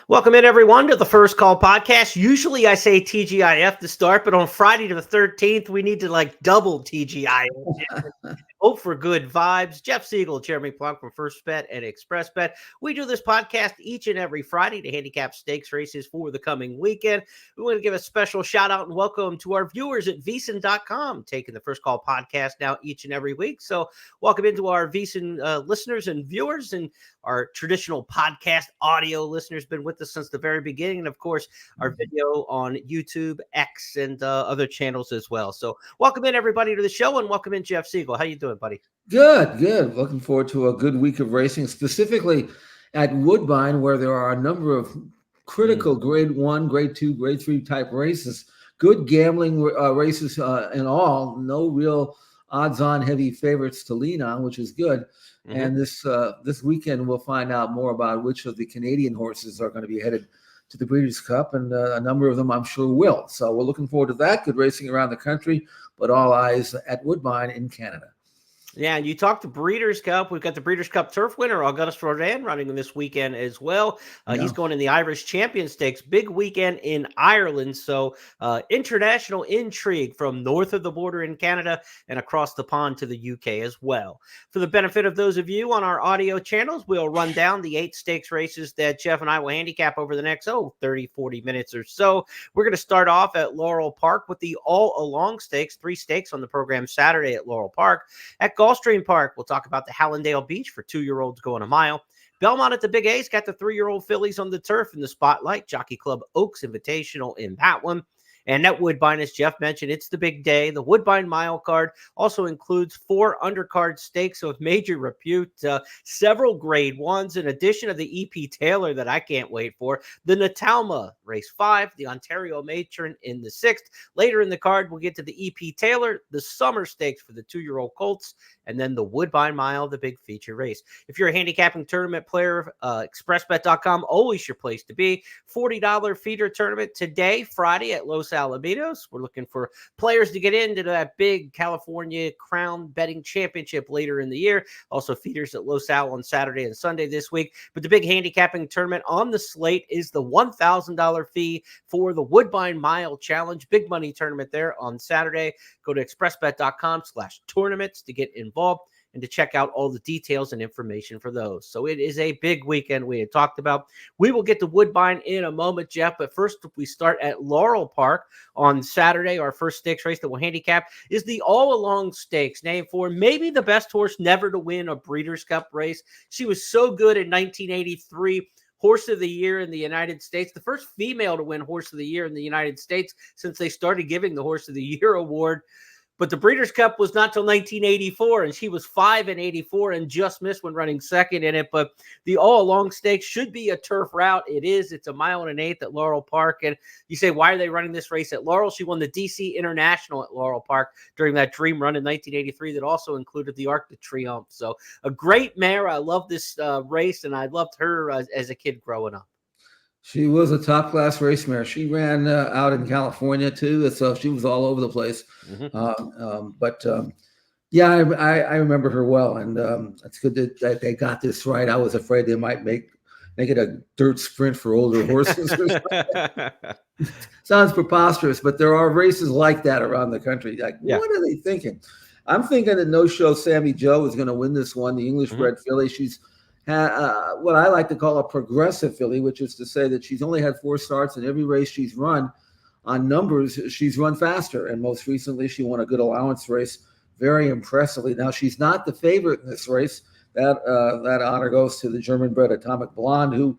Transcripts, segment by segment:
Welcome in, everyone, to the First Call podcast. Usually I say TGIF to start, but on Friday the 13th, we need to double TGIF. Hope for good vibes. Jeff Siegel, Jeremy Plonk from BET and Xpressbet. We do this podcast each and every Friday to handicap stakes races for the coming weekend. We want to give a special shout out and welcome to our viewers at VSiN.com, taking the First Call podcast now each and every week. So welcome into our VSiN listeners and viewers, and our traditional podcast audio listeners been with us since the very beginning. And of course, our video on YouTube, X, and other channels as well. So welcome in, everybody, to the show, and welcome in, Jeff Siegel. How you doing, buddy? Good. Looking forward to a good week of racing, specifically at Woodbine, where there are a number of critical grade 1, grade 2, grade 3 type races. Good gambling races in all. No real odds-on heavy favorites to lean on, which is good. And this weekend, we'll find out more about which of the Canadian horses are going to be headed to the Breeders' Cup, and a number of them I'm sure will. So we're looking forward to that. Good racing around the country, but all eyes at Woodbine in Canada. Yeah, and you talked to Breeders' Cup. We've got the Breeders' Cup Turf winner, Auguste Rodin, running this weekend as well. He's going in the Irish Champion Stakes. Big weekend in Ireland. So international intrigue from north of the border in Canada and across the pond to the UK as well. For the benefit of those of you on our audio channels, we'll run down the 8 stakes races that Jeff and I will handicap over the next 30, 40 minutes or so. We're going to start off at Laurel Park with the all-along stakes, 3 stakes on the program Saturday at Laurel Park. At Gulfstream Park, we'll talk about the Hallandale Beach for 2-year-olds going a mile. Belmont at the Big A's got the 3-year-old fillies on the turf in the spotlight. Jockey Club Oaks Invitational in that one. And at Woodbine, as Jeff mentioned, it's the big day. The Woodbine Mile card also includes 4 undercard stakes of major repute, several grade 1s, in addition to the E.P. Taylor that I can't wait for, the Natalma race 5, the Ontario Matron in the 6th. Later in the card, we'll get to the E.P. Taylor, the Summer Stakes for the 2-year-old colts, and then the Woodbine Mile, the big feature race. If you're a handicapping tournament player, Xpressbet.com, always your place to be. $40 feeder tournament today, Friday at Los Alamitos. We're looking for players to get into that big California Crown Betting Championship later in the year. Also feeders at Los Al on Saturday and Sunday this week. But the big handicapping tournament on the slate is the $1,000 fee for the Woodbine Mile Challenge. Big money tournament there on Saturday. Go to expressbet.com/tournaments to get involved and to check out all the details and information for those. So it is a big weekend we had talked about. We will get to Woodbine in a moment, Jeff, but first we start at Laurel Park on Saturday. Our first stakes race that we'll handicap is the all-along stakes, named for maybe the best horse never to win a Breeders' Cup race. She was so good in 1983. Horse of the Year in the United States, the first female to win Horse of the Year in the United States since they started giving the Horse of the Year award. But the Breeders' Cup was not till 1984, and she was 5 in 84 and just missed when running second in it. But the all-along stakes should be a turf route. It is. It's a 1 1/8 at Laurel Park. And you say, why are they running this race at Laurel? She won the DC International at Laurel Park during that dream run in 1983 that also included the Arc de Triomphe. So a great mare. I love this race, and I loved her as a kid growing up. She was a top-class race mare. She ran out in California, too, so she was all over the place. I remember her well, and it's good that they got this right. I was afraid they might make it a dirt sprint for older horses. Sounds preposterous, but there are races like that around the country. What are they thinking? I'm thinking that no-show Sammy Joe is going to win this one, the English-bred filly. She's what I like to call a progressive filly, which is to say that she's only had 4 starts, and every race she's run on numbers, she's run faster. And most recently, she won a good allowance race very impressively. Now, she's not the favorite in this race. That honor goes to the German-bred Atomic Blonde, who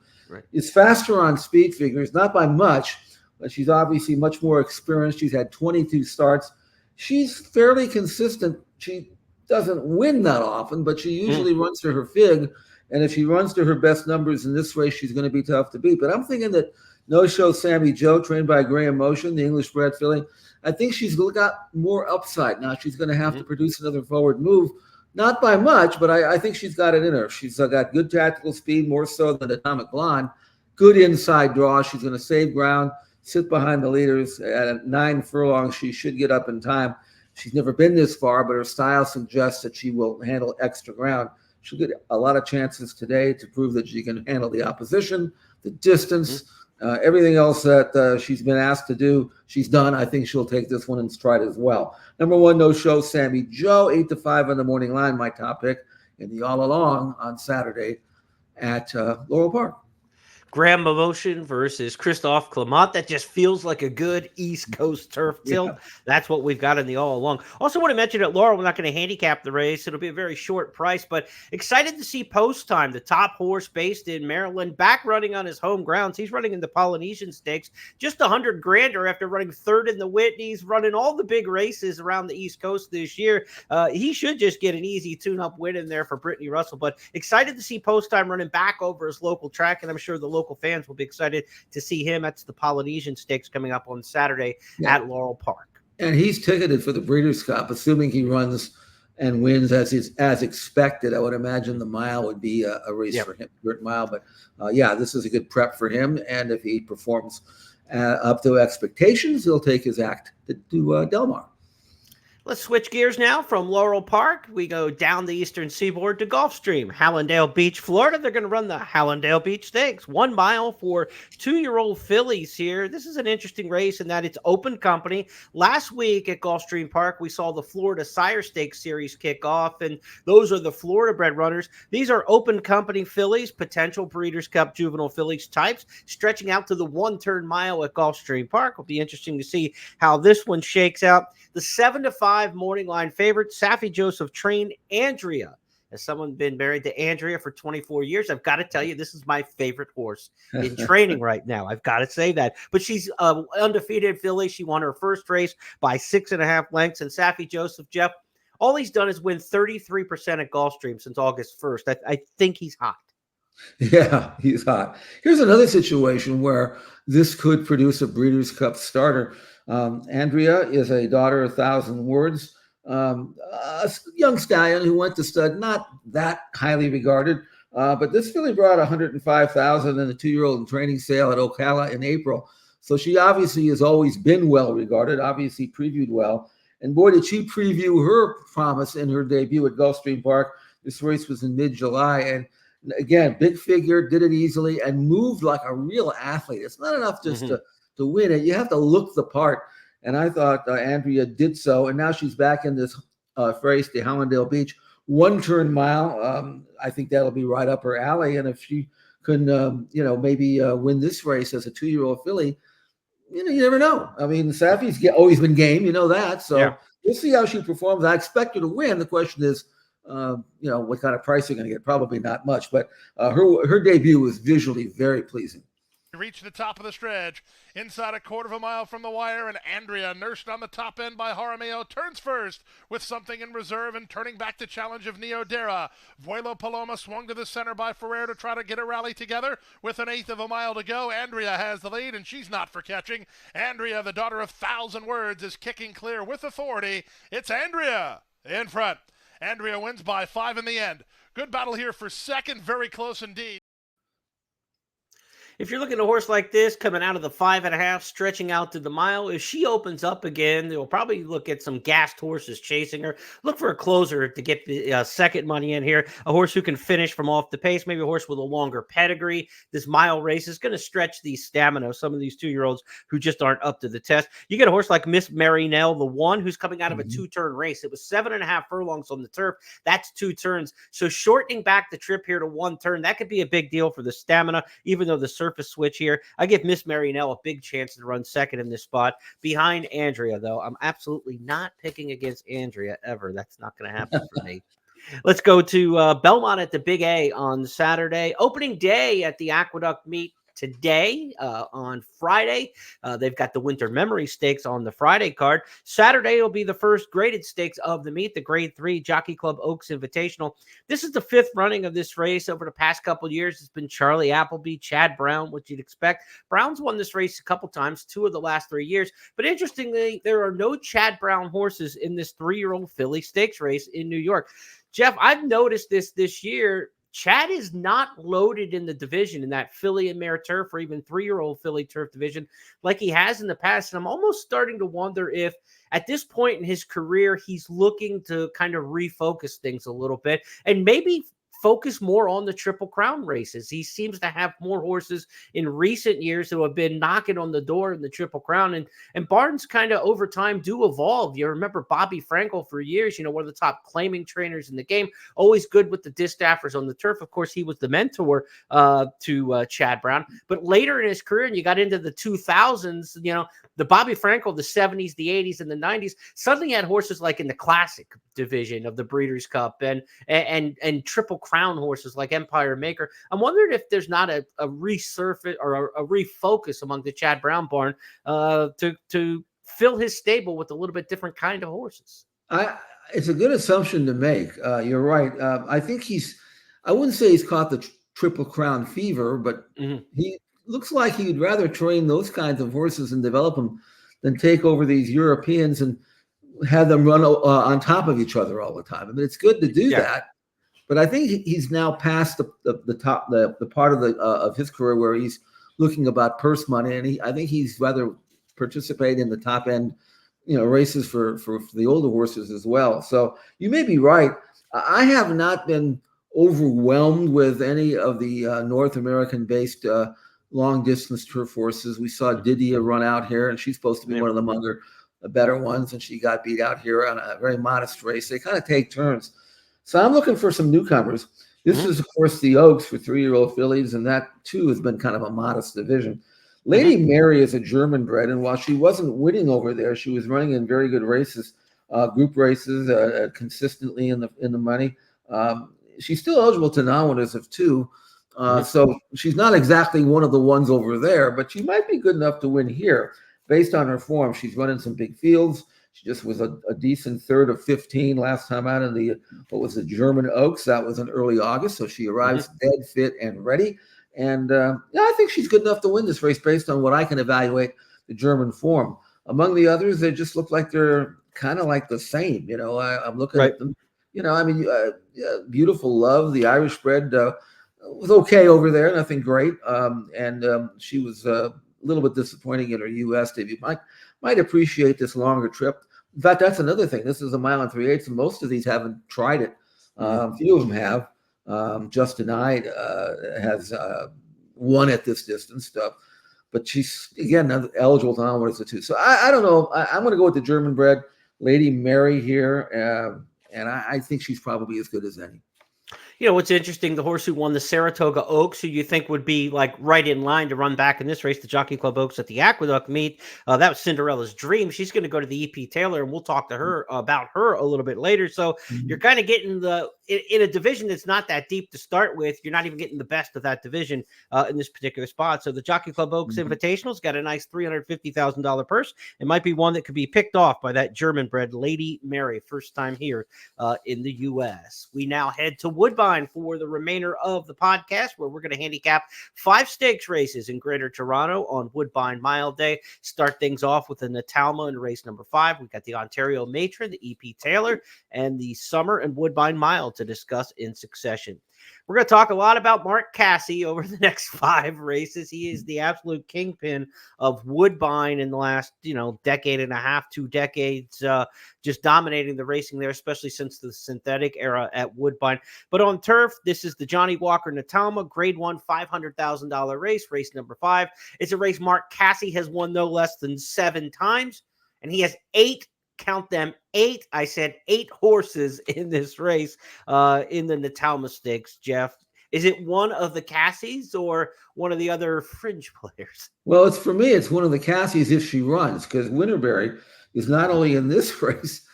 is faster on speed figures, not by much, but she's obviously much more experienced. She's had 22 starts. She's fairly consistent. She doesn't win that often, but she usually runs to her fig. And if she runs to her best numbers in this race, she's going to be tough to beat. But I'm thinking that no-show Sammy Joe, trained by Graham Motion, the English-bred filly, I think she's got more upside. Now she's going to have to produce another forward move. Not by much, but I think she's got it in her. She's got good tactical speed, more so than Atomic Blonde. Good inside draw. She's going to save ground, sit behind the leaders. At 9 furlongs, she should get up in time. She's never been this far, but her style suggests that she will handle extra ground. She'll get a lot of chances today to prove that she can handle the opposition, the distance, everything else that she's been asked to do, she's done. I think she'll take this one in stride as well. Number 1, no show, Sammy Joe, 8-5 on the morning line, my top pick in the All Along on Saturday at Laurel Park. Graham Motion versus Christophe Clement. That just feels like a good East Coast turf tilt. Yeah. That's what we've got in the All Along. Also want to mention at Laurel, we're not going to handicap the race. It'll be a very short price, but excited to see Post Time, the top horse based in Maryland, back running on his home grounds. He's running in the Polynesian Stakes, just $100,000 after running third in the Whitney's, running all the big races around the East Coast this year. He should just get an easy tune-up win in there for Brittany Russell, but excited to see Post Time running back over his local track, and I'm sure the local fans will be excited to see him. That's the Polynesian Stakes coming up on Saturday at Laurel Park. And he's ticketed for the Breeders' Cup, assuming he runs and wins as expected. I would imagine the mile would be a race for him, mile. But this is a good prep for him. And if he performs up to expectations, he'll take his act to Del Mar. Let's switch gears now from Laurel Park. We go down the eastern seaboard to Gulfstream, Hallandale Beach, Florida. They're going to run the Hallandale Beach Stakes, 1 mile for 2-year-old fillies here. This is an interesting race in that it's open company. Last week at Gulfstream Park, we saw the Florida Sire Stakes series kick off, and those are the Florida bred runners. These are open company fillies, potential Breeders' Cup juvenile fillies types, stretching out to the 1-turn mile at Gulfstream Park. It'll be interesting to see how this one shakes out. The 7-5 morning line favorite, Safi Joseph, trained Andrea. As someone been married to Andrea for 24 years, I've got to tell you, this is my favorite horse in training right now. I've got to say that. But she's undefeated filly. She won her first race by 6.5 lengths. And Safi Joseph, Jeff, all he's done is win 33% at Gulfstream since August 1st. I think he's hot. Yeah, he's hot. Here's another situation where this could produce a Breeders' Cup starter. Andrea is a daughter of 1,000 words, a young stallion who went to stud, not that highly regarded, but this filly brought 105,000 in a 2-year-old training sale at Ocala in April. So she obviously has always been well regarded, obviously previewed well. And boy, did she preview her promise in her debut at Gulfstream Park. This race was in mid-July, and again, big figure, did it easily, and moved like a real athlete. It's not enough just to win it. You have to look the part. And I thought Andrea did so. And now she's back in this race, the Hallandale Beach, 1-turn mile. I think that'll be right up her alley. And if she can, maybe win this race as a 2-year-old filly, you never know. I mean, Safi's always been game. You know that. So we'll see how she performs. I expect her to win. The question is, what kind of price you're going to get? Probably not much, but her debut was visually very pleasing. Reach the top of the stretch, inside a 1/4 mile from the wire, and Andrea, nursed on the top end by Jaramillo, turns first with something in reserve and turning back the challenge of Neodera. Vuelo Paloma swung to the center by Ferrer to try to get a rally together with an 1/8 mile to go. Andrea has the lead, and she's not for catching. Andrea, the daughter of 1,000 words, is kicking clear with authority. It's Andrea in front. Andrea wins by 5 in the end. Good battle here for second, very close indeed. If you're looking at a horse like this coming out of the 5.5, stretching out to the mile, if she opens up again, they'll probably look at some gassed horses chasing her. Look for a closer to get the second money in here. A horse who can finish from off the pace, maybe a horse with a longer pedigree. This mile race is going to stretch the stamina of some of these 2-year-olds who just aren't up to the test. You get a horse like Miss Marinelle, the one who's coming out of a 2-turn race. It was 7.5 furlongs on the turf. That's 2 turns. So shortening back the trip here to 1 turn, that could be a big deal for the stamina, even though the surface switch here. I give Miss Marinelle a big chance to run second in this spot behind Andrea, though. I'm absolutely not picking against Andrea ever. That's not going to happen for me. Let's go to Belmont at the Big A on Saturday. Opening day at the Aqueduct meet today on Friday. They've got the Winter Memory Stakes on the Friday card. Saturday will be the first graded stakes of the meet, the Grade 3 Jockey Club Oaks Invitational. This is the 5th running of this race over the past couple of years. It's been Charlie Appleby, Chad Brown, what you'd expect. Brown's won this race a couple times, 2 of the last 3 years. But interestingly, there are no Chad Brown horses in this 3-year-old filly stakes race in New York. Jeff, I've noticed this year. Chad is not loaded in the division, in that filly and mare turf or even 3-year-old filly turf division like he has in the past. And I'm almost starting to wonder if at this point in his career, he's looking to kind of refocus things a little bit and maybe focus more on the Triple Crown races. He seems to have more horses in recent years who have been knocking on the door in the Triple Crown. And barns kind of over time do evolve. You remember Bobby Frankel for years, one of the top claiming trainers in the game, always good with the distaffers on the turf. Of course, he was the mentor to Chad Brown. But later in his career, and you got into the 2000s, the Bobby Frankel, the 70s, the 80s, and the 90s suddenly had horses like in the classic division of the Breeders' Cup and Triple Crown horses like Empire Maker. I'm wondering if there's not a resurface or a refocus among the Chad Brown barn to fill his stable with a little bit different kind of horses. It's a good assumption to make. You're right. I think I wouldn't say he's caught the Triple Crown fever, but he looks like he'd rather train those kinds of horses and develop them than take over these Europeans and have them run on top of each other all the time. I mean, it's good to do that, but I think he's now past the part of his career where he's looking about purse money, and I think he's rather participate in the top end, races for the older horses as well. So you may be right. I have not been overwhelmed with any of the North American based long distance turf horses. We saw Didia run out here, and she's supposed to be one of the better ones, and she got beat out here on a very modest race. They kind of take turns. So I'm looking for some newcomers. This is, of course, the Oaks for 3-year-old fillies, and that too has been kind of a modest division. Lady Mary is a German bred, and while she wasn't winning over there, she was running in very good races, group races, consistently in the money. She's still eligible to non-winners of 2. So she's not exactly one of the ones over there, but she might be good enough to win here based on her form. She's running some big fields. She just was a decent third of 15 last time out in the German Oaks. That was in early August. So she arrives dead fit and ready. And I think she's good enough to win this race based on what I can evaluate the German form. Among the others, they just look like they're kind of like the same. I'm looking at them. Beautiful Love, the Irish bred, was okay over there, nothing great. She was a little bit disappointing in her U.S. debut. Might appreciate this longer trip. In fact, that's another thing. This is a mile and 3/8, and most of these haven't tried it. A few of them have. Justin Hyde has won at this distance, but she's, again, eligible to non-winners of 2. So I don't know. I'm going to go with the German bred Lady Mary here, and I think she's probably as good as any. What's interesting, the horse who won the Saratoga Oaks, who you think would be like right in line to run back in this race, the Jockey Club Oaks at the Aqueduct meet, that was Cinderella's Dream. She's going to go to the EP Taylor, and we'll talk to her about her a little bit later. So you're kind of getting in a division that's not that deep to start with. You're not even getting the best of that division in this particular spot. So the Jockey Club Oaks Invitational's got a nice $350,000 purse. It might be one that could be picked off by that German-bred Lady Mary, first time here in the U.S. We now head to Woodbine for the remainder of the podcast, where we're going to handicap 5 stakes races in Greater Toronto on Woodbine Mile Day. Start things off with the Natalma in race number 5. We've got the Ontario Matron, the EP Taylor, and the Summer and Woodbine Mile to discuss in succession. We're going to talk a lot about Mark Casse over the next 5 races. He is the absolute kingpin of Woodbine in the last, decade and a half, 2 decades, just dominating the racing there, especially since the synthetic era at Woodbine. But on turf, this is the Johnny Walker Natalma Grade 1 $500,000 race number 5. It's a race Mark Casse has won no less than 7 times, and he has 8. Count them, 8. I said 8 horses in this race in the Natalma Stakes. Jeff, is it one of the Casses or one of the other fringe players? Well, for me, it's one of the Casses if she runs, because Winterberry is not only in this race,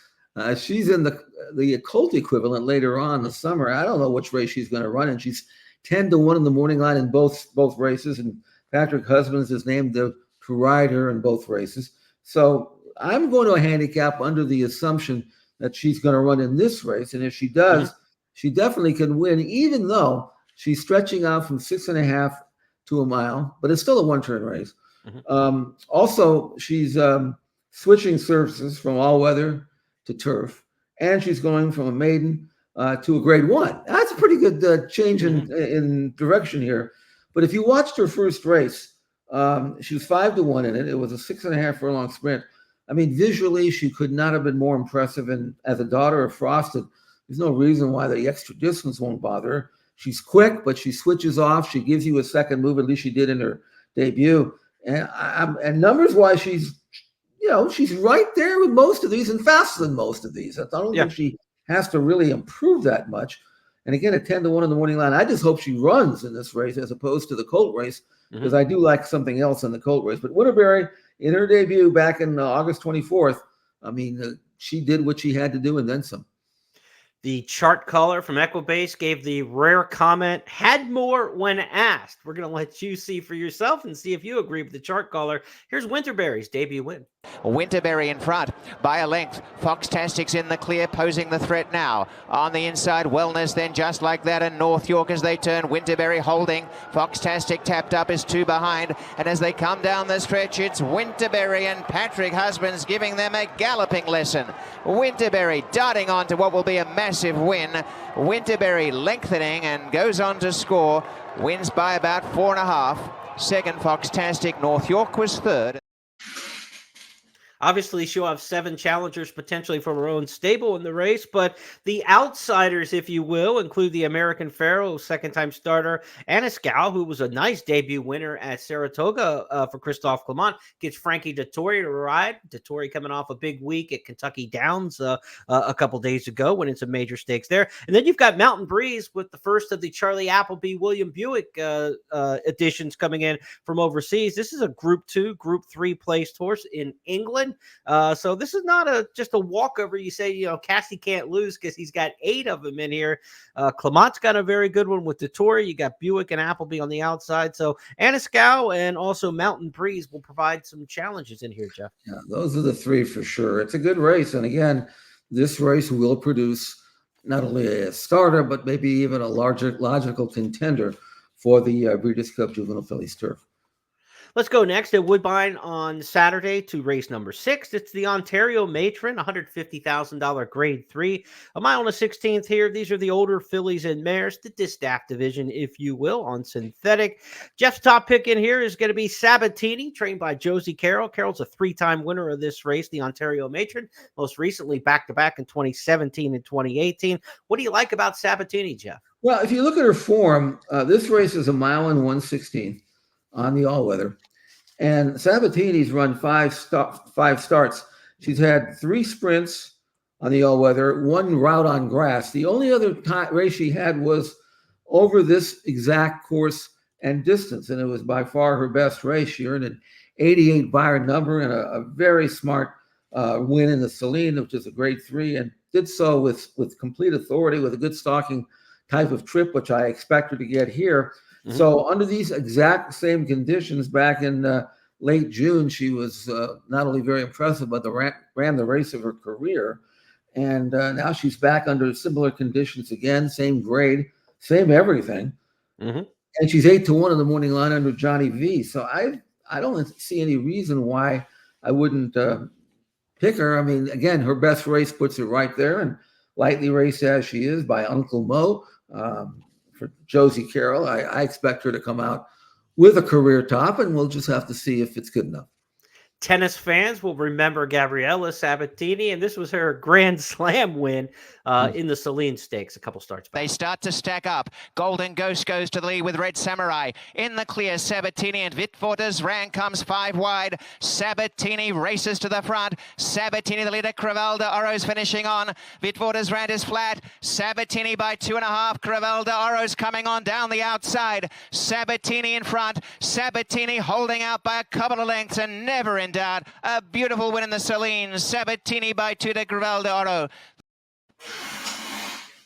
she's in the Colt equivalent later on in the summer. I don't know which race she's going to run, and she's 10-1 in the morning line in both races, and Patrick Husbands is named to ride her in both races. So I'm going to a handicap under the assumption that she's going to run in this race. And if she does, she definitely can win, even though she's stretching out from 6.5 to a mile, but it's still a 1-turn race. Also, she's switching surfaces from all weather to turf, and she's going from a maiden to a Grade 1. That's a pretty good change in direction here. But if you watched her first race, she was 5-1 in it. It was a 6.5 furlong sprint. I mean, visually, she could not have been more impressive. And as a daughter of Frosted, there's no reason why the extra distance won't bother her. She's quick, but she switches off. She gives you a second move. At least she did in her debut. And numbers-wise, she's right there with most of these and faster than most of these. I don't think she has to really improve that much. And again, at 10-1 in the morning line, I just hope she runs in this race as opposed to the colt race, because I do like something else in the colt race. But Winterberry, in her debut back in August 24th, I mean, she did what she had to do and then some. The chart caller from Equibase gave the rare comment, had more when asked. We're going to let you see for yourself and see if you agree with the chart caller. Here's Winterberry's debut win. Winterberry in front by a length. Foxtastic's in the clear, posing the threat now. On the inside, Wellness then just like that, and North York as they turn. Winterberry holding. Foxtastic tapped up is 2 behind. And as they come down the stretch, it's Winterberry and Patrick Husbands giving them a galloping lesson. Winterberry darting on to what will be a massive win. Winterberry lengthening and goes on to score. Wins by about 4.5. Second, Foxtastic. North York was third. Obviously, she'll have 7 challengers potentially from her own stable in the race, but the outsiders, if you will, include the American Pharaoh, second-time starter, Aniskau, who was a nice debut winner at Saratoga for Christophe Clement, gets Frankie Dettori to ride. Dettori coming off a big week at Kentucky Downs a couple days ago, winning some major stakes there. And then you've got Mountain Breeze with the first of the Charlie Appleby, William Buick additions coming in from overseas. This is a Group 2, Group 3 placed horse in England. So this is not just a walkover. You say, Cassie can't lose because he's got 8 of them in here. Clement's got a very good one with Dettori. You got Buick and Appleby on the outside. So Aniskau and also Mountain Breeze will provide some challenges in here, Jeff. Yeah, those are the 3 for sure. It's a good race. And again, this race will produce not only a starter, but maybe even a larger logical contender for the Breeders' Cup Juvenile Fillies Turf. Let's go next at Woodbine on Saturday to race number 6. It's the Ontario Matron, $150,000 grade 3. A mile and a 16th here. These are the older fillies and mares, the distaff division, if you will, on synthetic. Jeff's top pick in here is going to be Sabatini, trained by Josie Carroll. Carroll's a 3-time winner of this race, the Ontario Matron, most recently back-to-back in 2017 and 2018. What do you like about Sabatini, Jeff? Well, if you look at her form, this race is a mile and 1/16 on the all-weather. And Sabatini's run 5 starts. She's had 3 sprints on the all-weather, 1 route on grass. The only other race she had was over this exact course and distance, and it was by far her best race. She earned an 88 Byron number and a very smart win in the Celine, which is a grade 3, and did so with complete authority, with a good stalking type of trip, which I expect her to get here. So under these exact same conditions back in late June, she was not only very impressive, but ran the race of her career. And now she's back under similar conditions again, same grade, same everything. And she's 8-1 in the morning line under Johnny V. So I don't see any reason why I wouldn't pick her. I mean, again, her best race puts her right there, and lightly raced as she is by Uncle Mo. For Josie Carroll, I expect her to come out with a career top, and we'll just have to see if it's good enough. Tennis fans will remember Gabriella Sabatini, and this was her Grand Slam win in the Celine Stakes a couple starts back. They start to stack up. Golden Ghost goes to the lead with Red Samurai. In the clear, Sabatini and Vitforder's Rang comes 5 wide. Sabatini races to the front. Sabatini, the leader. Crevel de Oro's finishing on. Vitforder's Rand is flat. Sabatini by 2.5. Crevel de Oro's coming on down the outside. Sabatini in front. Sabatini holding out by a couple of lengths and never in doubt. A beautiful win in the Celine. Sabatini by 2 to Crevel de Oro.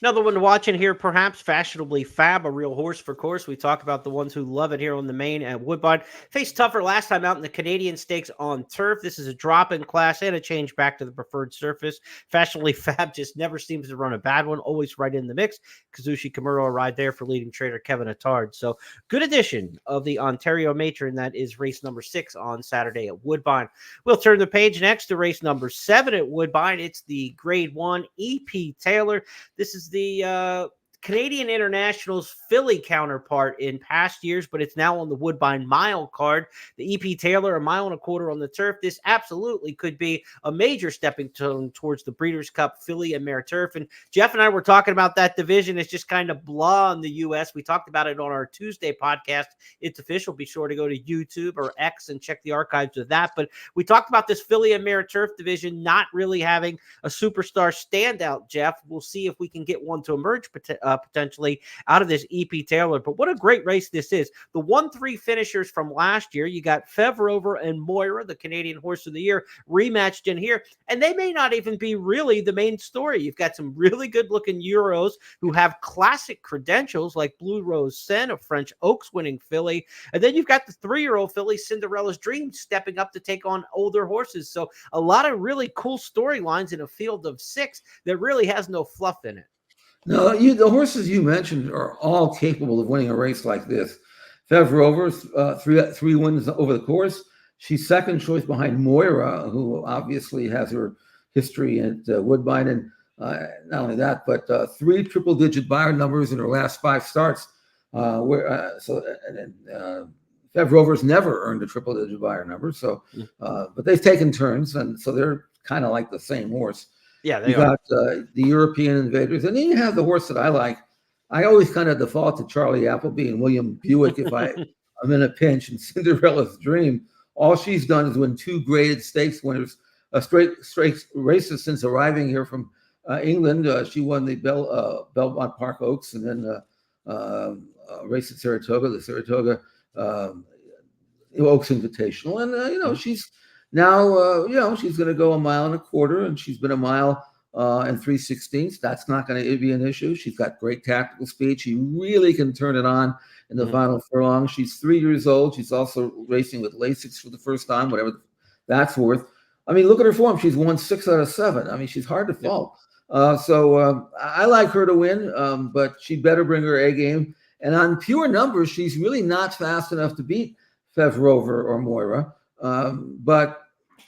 Another one to watch in here, perhaps Fashionably Fab, a real horse for course. We talk about the ones who love it here on the main at Woodbine. Faced tougher last time out in the Canadian Stakes on turf. This is a drop in class and a change back to the preferred surface. Fashionably Fab just never seems to run a bad one, always right in the mix. Kazushi Kimura a ride there for leading trader Kevin Attard. So good addition of the Ontario Matron. That is race number 6 on Saturday at Woodbine. We'll turn the page next to race number 7 at Woodbine. It's the grade 1 EP Taylor. This is the Canadian International's filly counterpart in past years, but it's now on the Woodbine Mile card. The EP Taylor, 1.25 miles on the turf. This absolutely could be a major stepping stone towards the Breeders' Cup filly and mare turf. And Jeff and I were talking about that division. It's just kind of blah in the U.S. We talked about it on our Tuesday podcast. It's official. Be sure to go to YouTube or X and check the archives of that. But we talked about this filly and mare turf division not really having a superstar standout, Jeff. We'll see if we can get one to emerge potentially out of this EP Taylor. But what a great race this is. The 1-3 finishers from last year, you got Fev Rover and Moira, the Canadian Horse of the Year, rematched in here. And they may not even be really the main story. You've got some really good-looking Euros who have classic credentials like Blue Rose Sen, a French Oaks winning filly. And then you've got the 3-year-old filly, Cinderella's Dream, stepping up to take on older horses. So a lot of really cool storylines in a field of 6 that really has no fluff in it. No, the horses you mentioned are all capable of winning a race like this. Fev Rover's three wins over the course. She's second choice behind Moira, who obviously has her history at Woodbine. And not only that, but 3 triple-digit buyer numbers in her last 5 starts. Fev Rover's never earned a triple-digit buyer number. So, but they've taken turns, and so they're kind of like the same horse. Yeah, they you got the European Invaders, and then you have the horse that I like. I always kind of default to Charlie Appleby and William Buick if I'm in a pinch. And Cinderella's Dream, all she's done is win 2 graded stakes winners, straight races since arriving here from England. She won the Belmont Park Oaks, and then a race at Saratoga, the Saratoga Oaks Invitational, and she's. Now, she's going to go 1.25 miles, and she's been 1 mile and 3/16. That's not going to be an issue. She's got great tactical speed. She really can turn it on in the final furlong. She's 3 years old. She's also racing with Lasix for the first time, whatever that's worth. I mean, look at her form. She's won 6 out of 7. I mean, she's hard to fault. So I like her to win, but she'd better bring her A game. And on pure numbers, she's really not fast enough to beat Fev Rover or Moira. But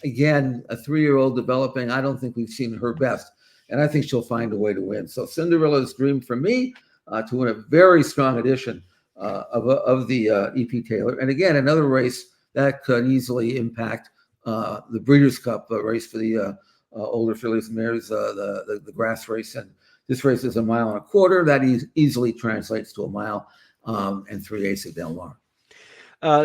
again, a 3-year-old developing, I don't think we've seen her best, and I think she'll find a way to win. So Cinderella's Dream for me to win a very strong edition of the EP Taylor. And again, another race that could easily impact the Breeders' Cup race for the older fillies and mares, the grass race. And this race is 1.25 miles. That easily translates to 1 mile and 3/8 at Del Mar.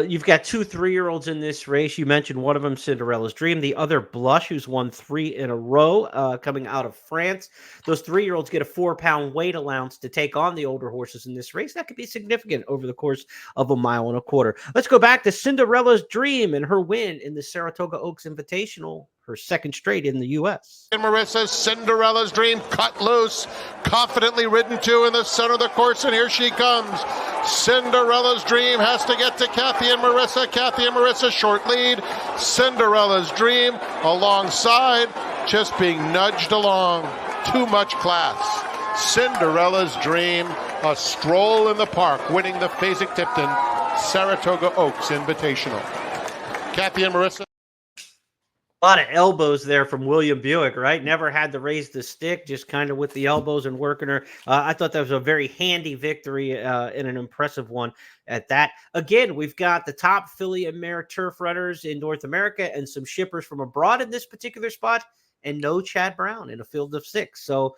You've got 2 3-year-olds in this race. You mentioned one of them, Cinderella's Dream. The other, Blush, who's won 3 in a row, coming out of France. Those 3-year-olds get a 4-pound weight allowance to take on the older horses in this race. That could be significant over the course of 1.25 miles. Let's go back to Cinderella's Dream and her win in the Saratoga Oaks Invitational, her second straight in the U.S. And Marissa's Cinderella's Dream cut loose, confidently ridden to in the center of the course, and here she comes. Cinderella's Dream has to get to Kathy and Marissa. Kathy and Marissa short lead. Cinderella's Dream alongside, just being nudged along. Too much class. Cinderella's Dream, a stroll in the park, winning the Fasig-Tipton Saratoga Oaks Invitational. Kathy and Marissa. A lot of elbows there from William Buick, right? Never had to raise the stick, just kind of with the elbows and working her. I thought that was a very handy victory and an impressive one at that. Again, we've got the top filly and mare turf runners in North America and some shippers from abroad in this particular spot, and no Chad Brown in a field of 6. So,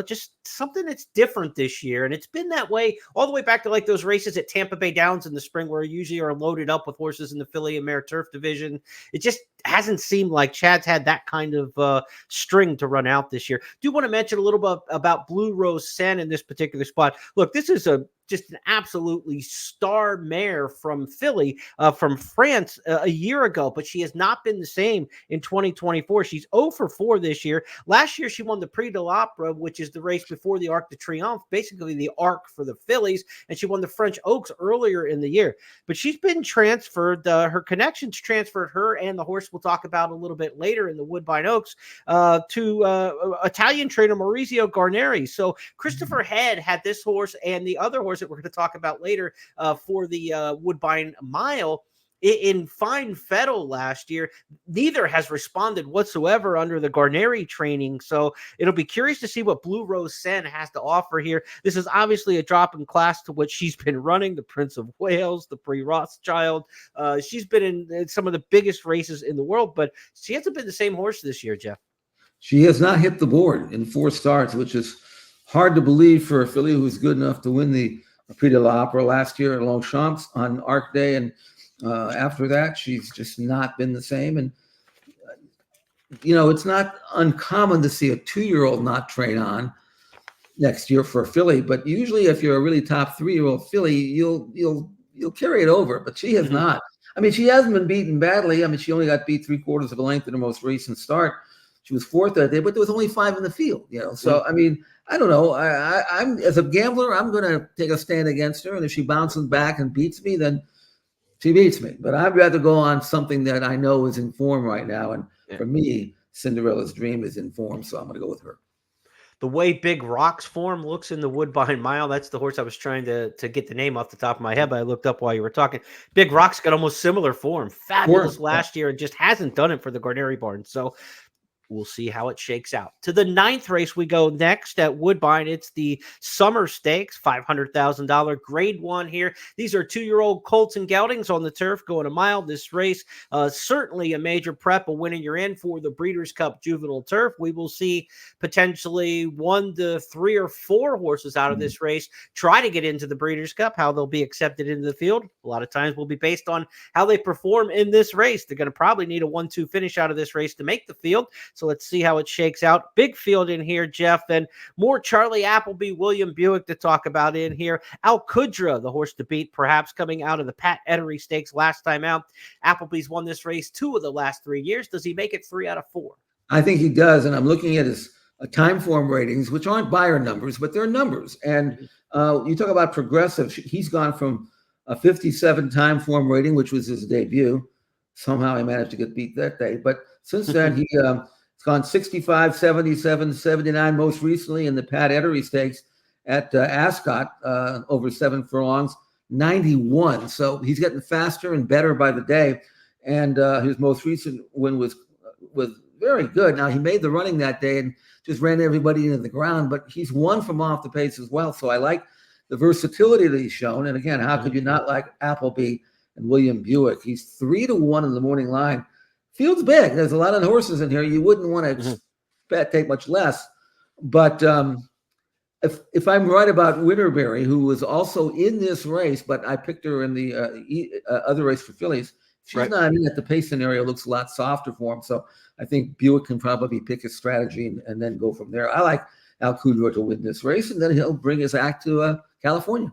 just something that's different this year. And it's been that way all the way back to like those races at Tampa Bay Downs in the spring where you usually are loaded up with horses in the filly and mare turf division. It just hasn't seemed like Chad's had that kind of string to run out this year. Do want to mention a little bit about Blue Rose Sen in this particular spot. Look, this is just an absolutely star mare from Philly, from France a year ago, but she has not been the same in 2024. She's 0 for 4 this year. Last year, she won the Prix de l'Opera, which is the race before the Arc de Triomphe, basically the Arc for the fillies, and she won the French Oaks earlier in the year. But she's been transferred. Her connections transferred her and the horse we'll talk about a little bit later in the Woodbine Oaks to Italian trainer Maurizio Garneri. So Christopher Head had this horse and the other horse that we're going to talk about later for the Woodbine Mile. in Fine Fettle last year, neither has responded whatsoever under the Garneri training. So it'll be curious to see what Blue Rose Sen has to offer here. This is obviously a drop in class to what she's been running, the Prince of Wales, the Pre Rothschild. She's been in some of the biggest races in the world, but she hasn't been the same horse this year, Jeff. She has not hit the board in 4 starts, which is hard to believe for a filly who's good enough to win the Prix de l'Opera last year at Longchamps on Arc Day. And after that, she's just not been the same. And, it's not uncommon to see a 2-year-old not train on next year for a filly. But usually if you're a really top 3-year-old filly, you'll carry it over. But she has not. I mean, she hasn't been beaten badly. I mean, she only got beat 3/4 of a length in her most recent start. She was 4th that day, but there was only 5 in the field, So, I mean, I don't know. I'm as a gambler, I'm going to take a stand against her. And if she bounces back and beats me, then she beats me. But I'd rather go on something that I know is in form right now. And for me, Cinderella's Dream is in form. So I'm going to go with her. The way Big Rock's form looks in the Woodbine Mile, that's the horse I was trying to get the name off the top of my head, but I looked up while you were talking. Big Rock's got almost similar form. Fabulous last year and just hasn't done it for the Garneri barn. So we'll see how it shakes out. To the 9th race we go next at Woodbine. It's the Summer Stakes, $500,000 grade 1 here. These are 2-year-old colts and geldings on the turf going a mile. This race, certainly a major prep, a winner you're in for the Breeders' Cup Juvenile Turf. We will see potentially 1 to 3 or 4 horses out of this race try to get into the Breeders' Cup. How they'll be accepted into the field, a lot of times will be based on how they perform in this race. They're going to probably need a 1-2 finish out of this race to make the field. So let's see how it shakes out. Big field in here, Jeff, and more Charlie Appleby, William Buick to talk about in here. Alcudra, the horse to beat, perhaps coming out of the Pat Ettery Stakes last time out. Appleby's won this race 2 of the last 3 years. Does he make it 3 out of 4? I think he does, and I'm looking at his time form ratings, which aren't buyer numbers, but they're numbers. And you talk about progressive. He's gone from a 57 time form rating, which was his debut. Somehow he managed to get beat that day. But since then, he's gone 65, 77, 79, most recently in the Pat Ettery Stakes at Ascot, over 7 furlongs, 91. So he's getting faster and better by the day. And his most recent win was very good. Now, he made the running that day and just ran everybody into the ground, but he's won from off the pace as well. So I like the versatility that he's shown. And again, how could you not like Appleby and William Buick? He's 3-1 in the morning line. Field's big. There's a lot of horses in here. You wouldn't want to take much less. But if I'm right about Winterberry, who was also in this race, but I picked her in the other race for fillies, she's not in at the pace scenario. Looks a lot softer for him. So I think Buick can probably pick his strategy and then go from there. I like Alcudra to win this race, and then he'll bring his act to California.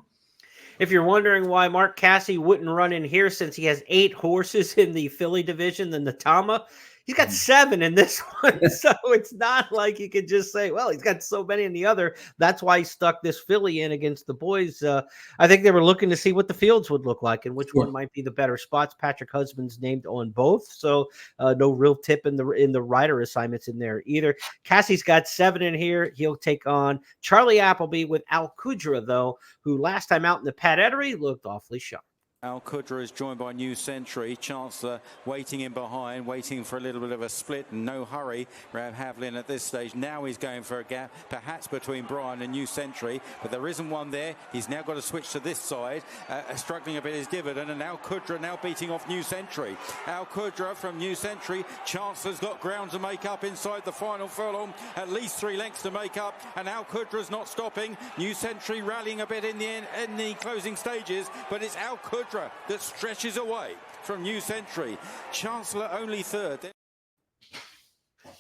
If you're wondering why Mark Casse wouldn't run in here since he has 8 horses in the filly division, the Natama, he's got 7 in this one. So it's not like you could just say, well, he's got so many in the other. That's why he stuck this filly in against the boys. I think they were looking to see what the fields would look like and which one might be the better spots. Patrick Husband's named on both. So no real tip in the rider assignments in there either. Cassie's got 7 in here. He'll take on Charlie Appleby with Alcudra, though, who last time out in the Pat Ettery looked awfully sharp. Alcudra is joined by New Century. Chancellor waiting in behind, waiting for a little bit of a split and no hurry. Rab Havlin at this stage. Now he's going for a gap, perhaps between Brian and New Century, but there isn't one there. He's now got to switch to this side. Struggling a bit is Dividend, and Alcudra now beating off New Century. Alcudra from New Century. Chancellor's got ground to make up inside the final furlong. At least 3 lengths to make up, and Alcudra's not stopping. New Century rallying a bit in the closing stages, but it's Alcudra that stretches away from New Century. Chancellor only 3rd.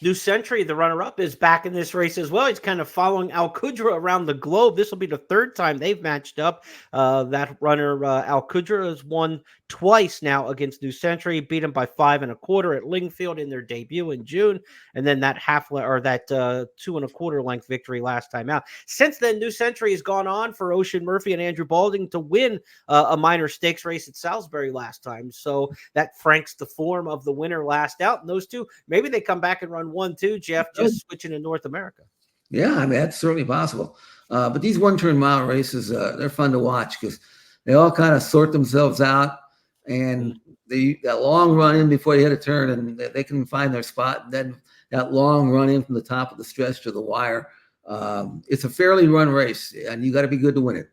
New Century, the runner-up, is back in this race as well. He's kind of following Alcudra around the globe. This will be the 3rd time they've matched up. That runner, Alcudra, has won twice now against New Century, beat him by 5 1/4 at Lingfield in their debut in June, and then that 2 1/4 length victory last time out. Since then, New Century has gone on for Ocean Murphy and Andrew Balding to win a minor stakes race at Salisbury last time. So that franks the form of the winner last out. And those two, maybe they come back and run 1-2, Jeff, just switching to North America. Yeah, I mean, that's certainly possible. But these 1-turn mile races, they're fun to watch because they all kind of sort themselves out. And that long run in before they hit a turn, and they can find their spot. And then that long run in from the top of the stretch to the wire. It's a fairly run race, and you got to be good to win it.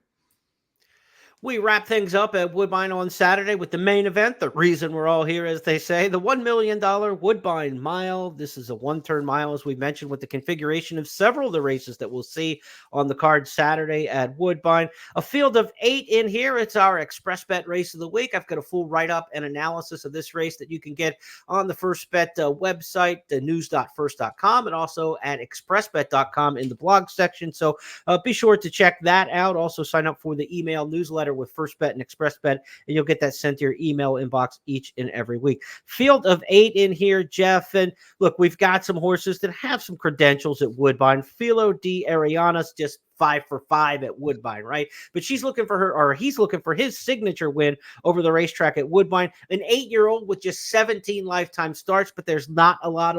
We wrap things up at Woodbine on Saturday with the main event, the reason we're all here, as they say, the $1 million Woodbine Mile. This is a one-turn mile, as we mentioned, with the configuration of several of the races that we'll see on the card Saturday at Woodbine. A field of 8 in here. It's our XpressBet race of the week. I've got a full write-up and analysis of this race that you can get on the FirstBet website, the news.first.com, and also at expressbet.com in the blog section. So be sure to check that out. Also sign up for the email newsletter with FirstBet and XpressBet, and you'll get that sent to your email inbox each and every week. Field of 8 in here, Jeff. And look, we've got some horses that have some credentials at Woodbine. Filo di Ariana's just 5 for 5 at Woodbine, right? But she's looking for her, or he's looking for his signature win over the racetrack at Woodbine. An 8-year-old with just 17 lifetime starts, but there's not a lot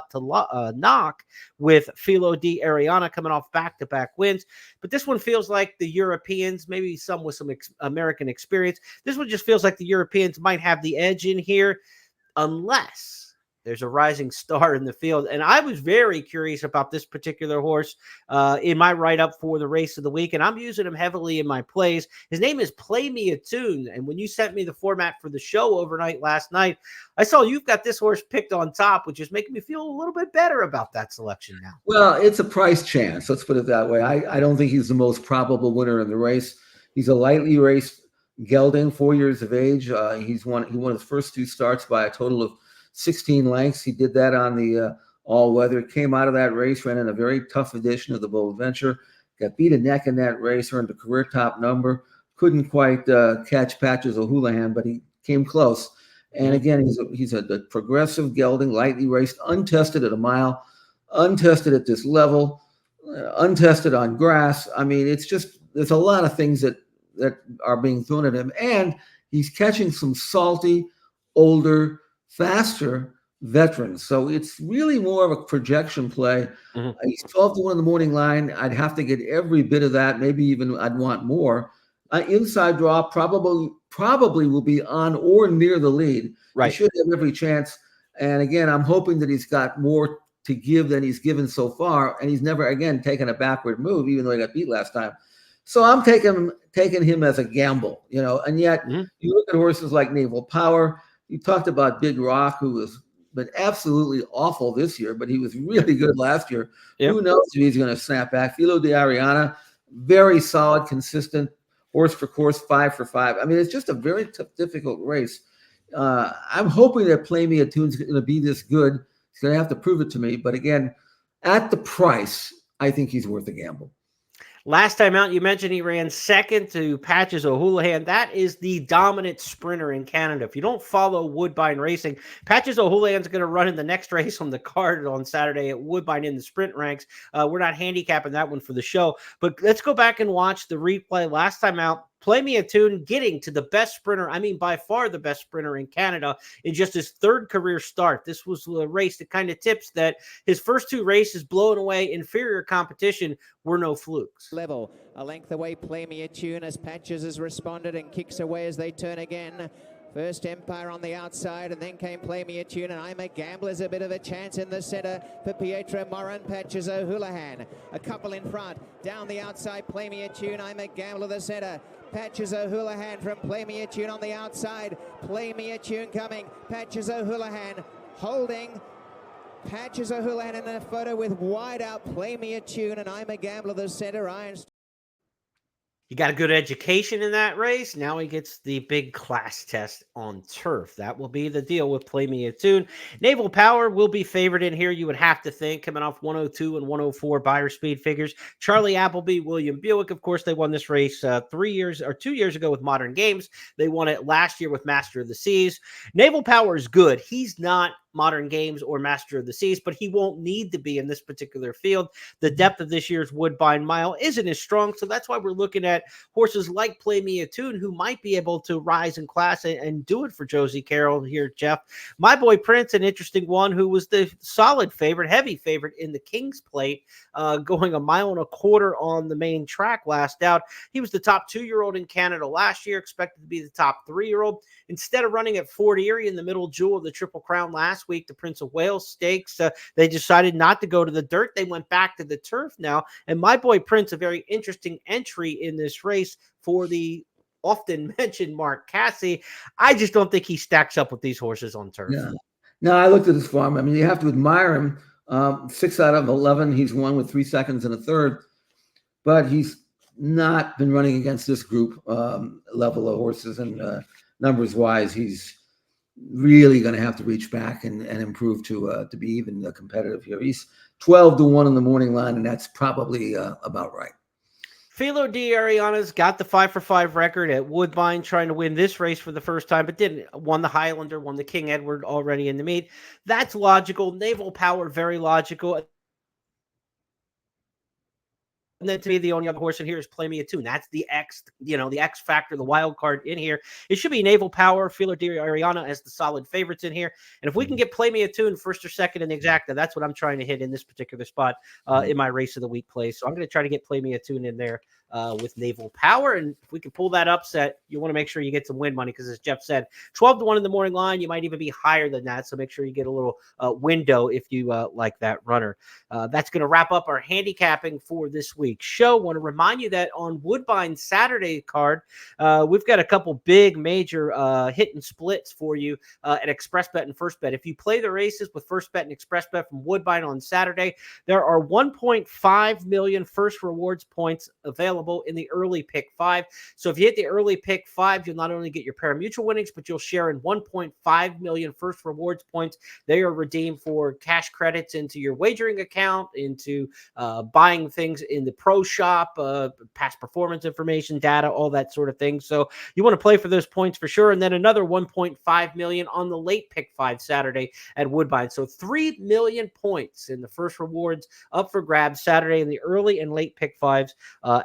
to knock with Filo di Ariana coming off back-to-back wins. But this one feels like the Europeans, maybe some with some American experience. This one just feels like the Europeans might have the edge in here, unless there's a rising star in the field. And I was very curious about this particular horse in my write-up for the race of the week, and I'm using him heavily in my plays. His name is Play Me a Tune, and when you sent me the format for the show overnight last night, I saw you've got this horse picked on top, which is making me feel a little bit better about that selection now. Well, it's a price chance. Let's put it that way. I don't think he's the most probable winner in the race. He's a lightly raced gelding, 4 years of age. He won his first 2 starts by a total of 16 lengths. He did that on the all-weather. Came out of that race, ran in a very tough edition of the Bold Venture. Got beat a neck in that race, earned a career top number. Couldn't quite catch Patches O'Houlihan, but he came close. And again, he's a progressive gelding, lightly raced, untested at a mile, untested at this level, untested on grass. I mean, it's just, there's a lot of things that are being thrown at him. And he's catching some salty, older, faster veterans. So it's really more of a projection play. He's 12-1 in the morning line. I'd have to get every bit of that. Maybe even I'd want more. Inside draw probably will be on or near the lead. Right. He should have every chance. And again, I'm hoping that he's got more to give than he's given so far. And he's never, again, taken a backward move, even though he got beat last time. So I'm taking him as a gamble, and yet you look at horses like Naval Power. You talked about Big Rock, who has been absolutely awful this year, but he was really good last year. Yep. Who knows if he's going to snap back? Filo di Ariana, very solid, consistent horse for course, 5 for 5. I mean, it's just a very tough, difficult race. I'm hoping that Play Me a Tune's going to be this good. He's going to have to prove it to me. But again, at the price, I think he's worth a gamble. Last time out, you mentioned he ran second to Patches O'Houlihan. That is the dominant sprinter in Canada. If you don't follow Woodbine racing, Patches O'Houlihan's going to run in the next race on the card on Saturday at Woodbine in the sprint ranks. We're not handicapping that one for the show, but let's go back and watch the replay. Last time out, Play Me a Tune getting to the best sprinter, I mean by far the best sprinter in Canada in just his 3rd career start. This was a race that kind of tips that his first 2 races blowing away inferior competition were no flukes. Level, a length away, Play Me a Tune as Patches has responded and kicks away as they turn again. First Empire on the outside, and then came Play Me a Tune, and I'm a Gambler's a bit of a chance in the center for Pietro Morin, Patches O'Houlihan. A couple in front, down the outside, Play Me a Tune, I'm a Gambler the center. Patches O'Houlihan from Play Me a Tune on the outside. Play Me a Tune coming. Patches O'Houlihan holding. Patches O'Houlihan in a photo with wide out Play Me a Tune, and I'm a Gambler the center. He got a good education in that race. Now he gets the big class test on turf. That will be the deal with Play Me a Tune. Naval Power will be favored in here, you would have to think, coming off 102 and 104 buyer speed figures. Charlie Appleby, William Buick, of course, they won this race 2 years ago with Modern Games. They won it last year with Master of the Seas. Naval Power is good. He's not Modern Games or Master of the Seas, but he won't need to be in this particular field. The depth of this year's Woodbine Mile isn't as strong, so that's why we're looking at horses like Play Me a Tune, who might be able to rise in class and do it for Josie Carroll here, Jeff. My Boy Prince, an interesting one, who was the solid favorite, heavy favorite in the King's Plate, going 1.25 miles on the main track last out. He was the top 2-year-old in Canada last year, expected to be the top 3-year-old. Instead of running at Fort Erie in the middle jewel of the Triple Crown last week, the Prince of Wales Stakes, they decided not to go to the dirt. They went back to the turf now. And My Boy Prince, a very interesting entry in this race for the often mentioned Mark Casse. I just don't think he stacks up with these horses on turf. No, I looked at his form. I mean, you have to admire him. 6 out of 11, he's won with 3 seconds and a third, but he's not been running against this group level of horses, and numbers wise, he's really going to have to reach back and improve to be even competitive here. He's 12-1 in the morning line, and that's probably about right. Filo Di Ariana's got the 5-for-5 record at Woodbine, trying to win this race for the first time, but didn't. Won the Highlander, won the King Edward already in the meet. That's logical. Naval Power, very logical. And then to me, the only other horse in here is Play Me a Tune. That's the X, the X factor, the wild card in here. It should be Naval Power, Filo Di Ariana as the solid favorites in here. And if we can get Play Me a Tune first or second in the exacta, that's what I'm trying to hit in this particular spot in my race of the week play. So I'm going to try to get Play Me a Tune in there with Naval Power. And if we can pull that upset, you want to make sure you get some win money, because as Jeff said, 12-1 in the morning line, you might even be higher than that. So make sure you get a little window if you like that runner. That's going to wrap up our handicapping for this week's show. Want to remind you that on Woodbine Saturday card, we've got a couple big major hit and splits for you at Xpressbet and FirstBet. If you play the races with FirstBet and Xpressbet from Woodbine on Saturday, there are 1.5 million first rewards points available in the early pick 5. So if you hit the early pick 5, you'll not only get your pari-mutuel winnings, but you'll share in 1.5 million first rewards points. They are redeemed for cash credits into your wagering account, into buying things in the pro shop, past performance information, data, all that sort of thing. So you want to play for those points for sure. And then another 1.5 million on the late pick 5 Saturday at Woodbine. So 3 million points in the first rewards up for grabs Saturday in the early and late pick 5s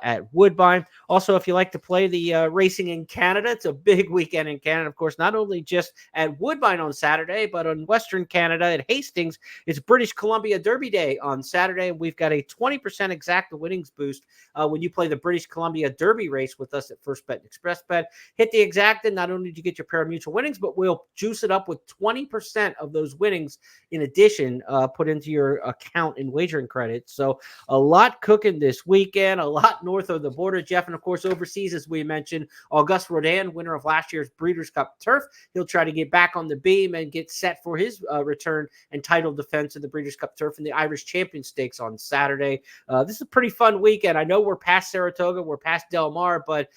at Woodbine. Also, if you like to play the racing in Canada, it's a big weekend in Canada. Of course, not only just at Woodbine on Saturday, but on Western Canada at Hastings, it's British Columbia Derby Day on Saturday. We've got a 20% exacta winnings boost when you play the British Columbia Derby race with us at FirstBet and XpressBet. Hit the exacta, not only do you get your pari-mutuel winnings, but we'll juice it up with 20% of those winnings in addition put into your account in wagering credits. So a lot cooking this weekend, a lot north of the border, Jeff. And of course, overseas, as we mentioned, Auguste Rodin, winner of last year's Breeders' Cup Turf. He'll try to get back on the beam and get set for his return and title defense in the Breeders' Cup Turf and the Irish Champion Stakes on Saturday. This is a pretty fun weekend. I know we're past Saratoga, we're past Del Mar, but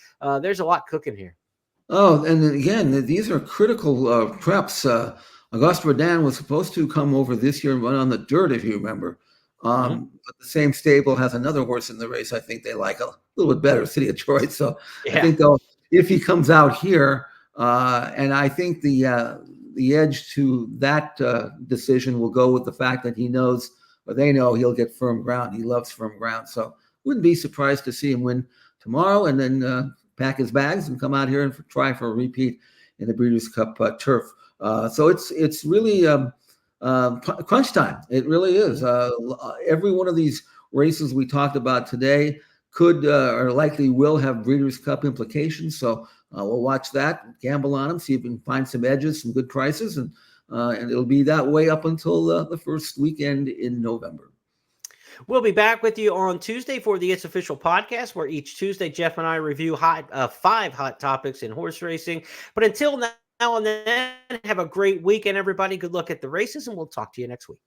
there's a lot cooking here. Oh, and again, these are critical preps. Auguste Rodin was supposed to come over this year and run on the dirt, if you remember. But the same stable has another horse in the race I think they like a little bit better, City of Troy. So I think if he comes out here, and I think the edge to that decision will go with the fact that he knows, or they know, he'll get firm ground. He loves firm ground. So wouldn't be surprised to see him win tomorrow and then pack his bags and come out here and try for a repeat in the Breeders' Cup Turf. So it's really crunch time. It really is. Every one of these races we talked about today could or likely will have Breeders' Cup implications. So we'll watch that, gamble on them, see if we can find some edges, some good prices, and it'll be that way up until the first weekend in November. We'll be back with you on Tuesday for the It's Official podcast, where each Tuesday Jeff and I review 5 hot topics in horse racing. But until now and then, have a great weekend, everybody. Good luck at the races, and we'll talk to you next week.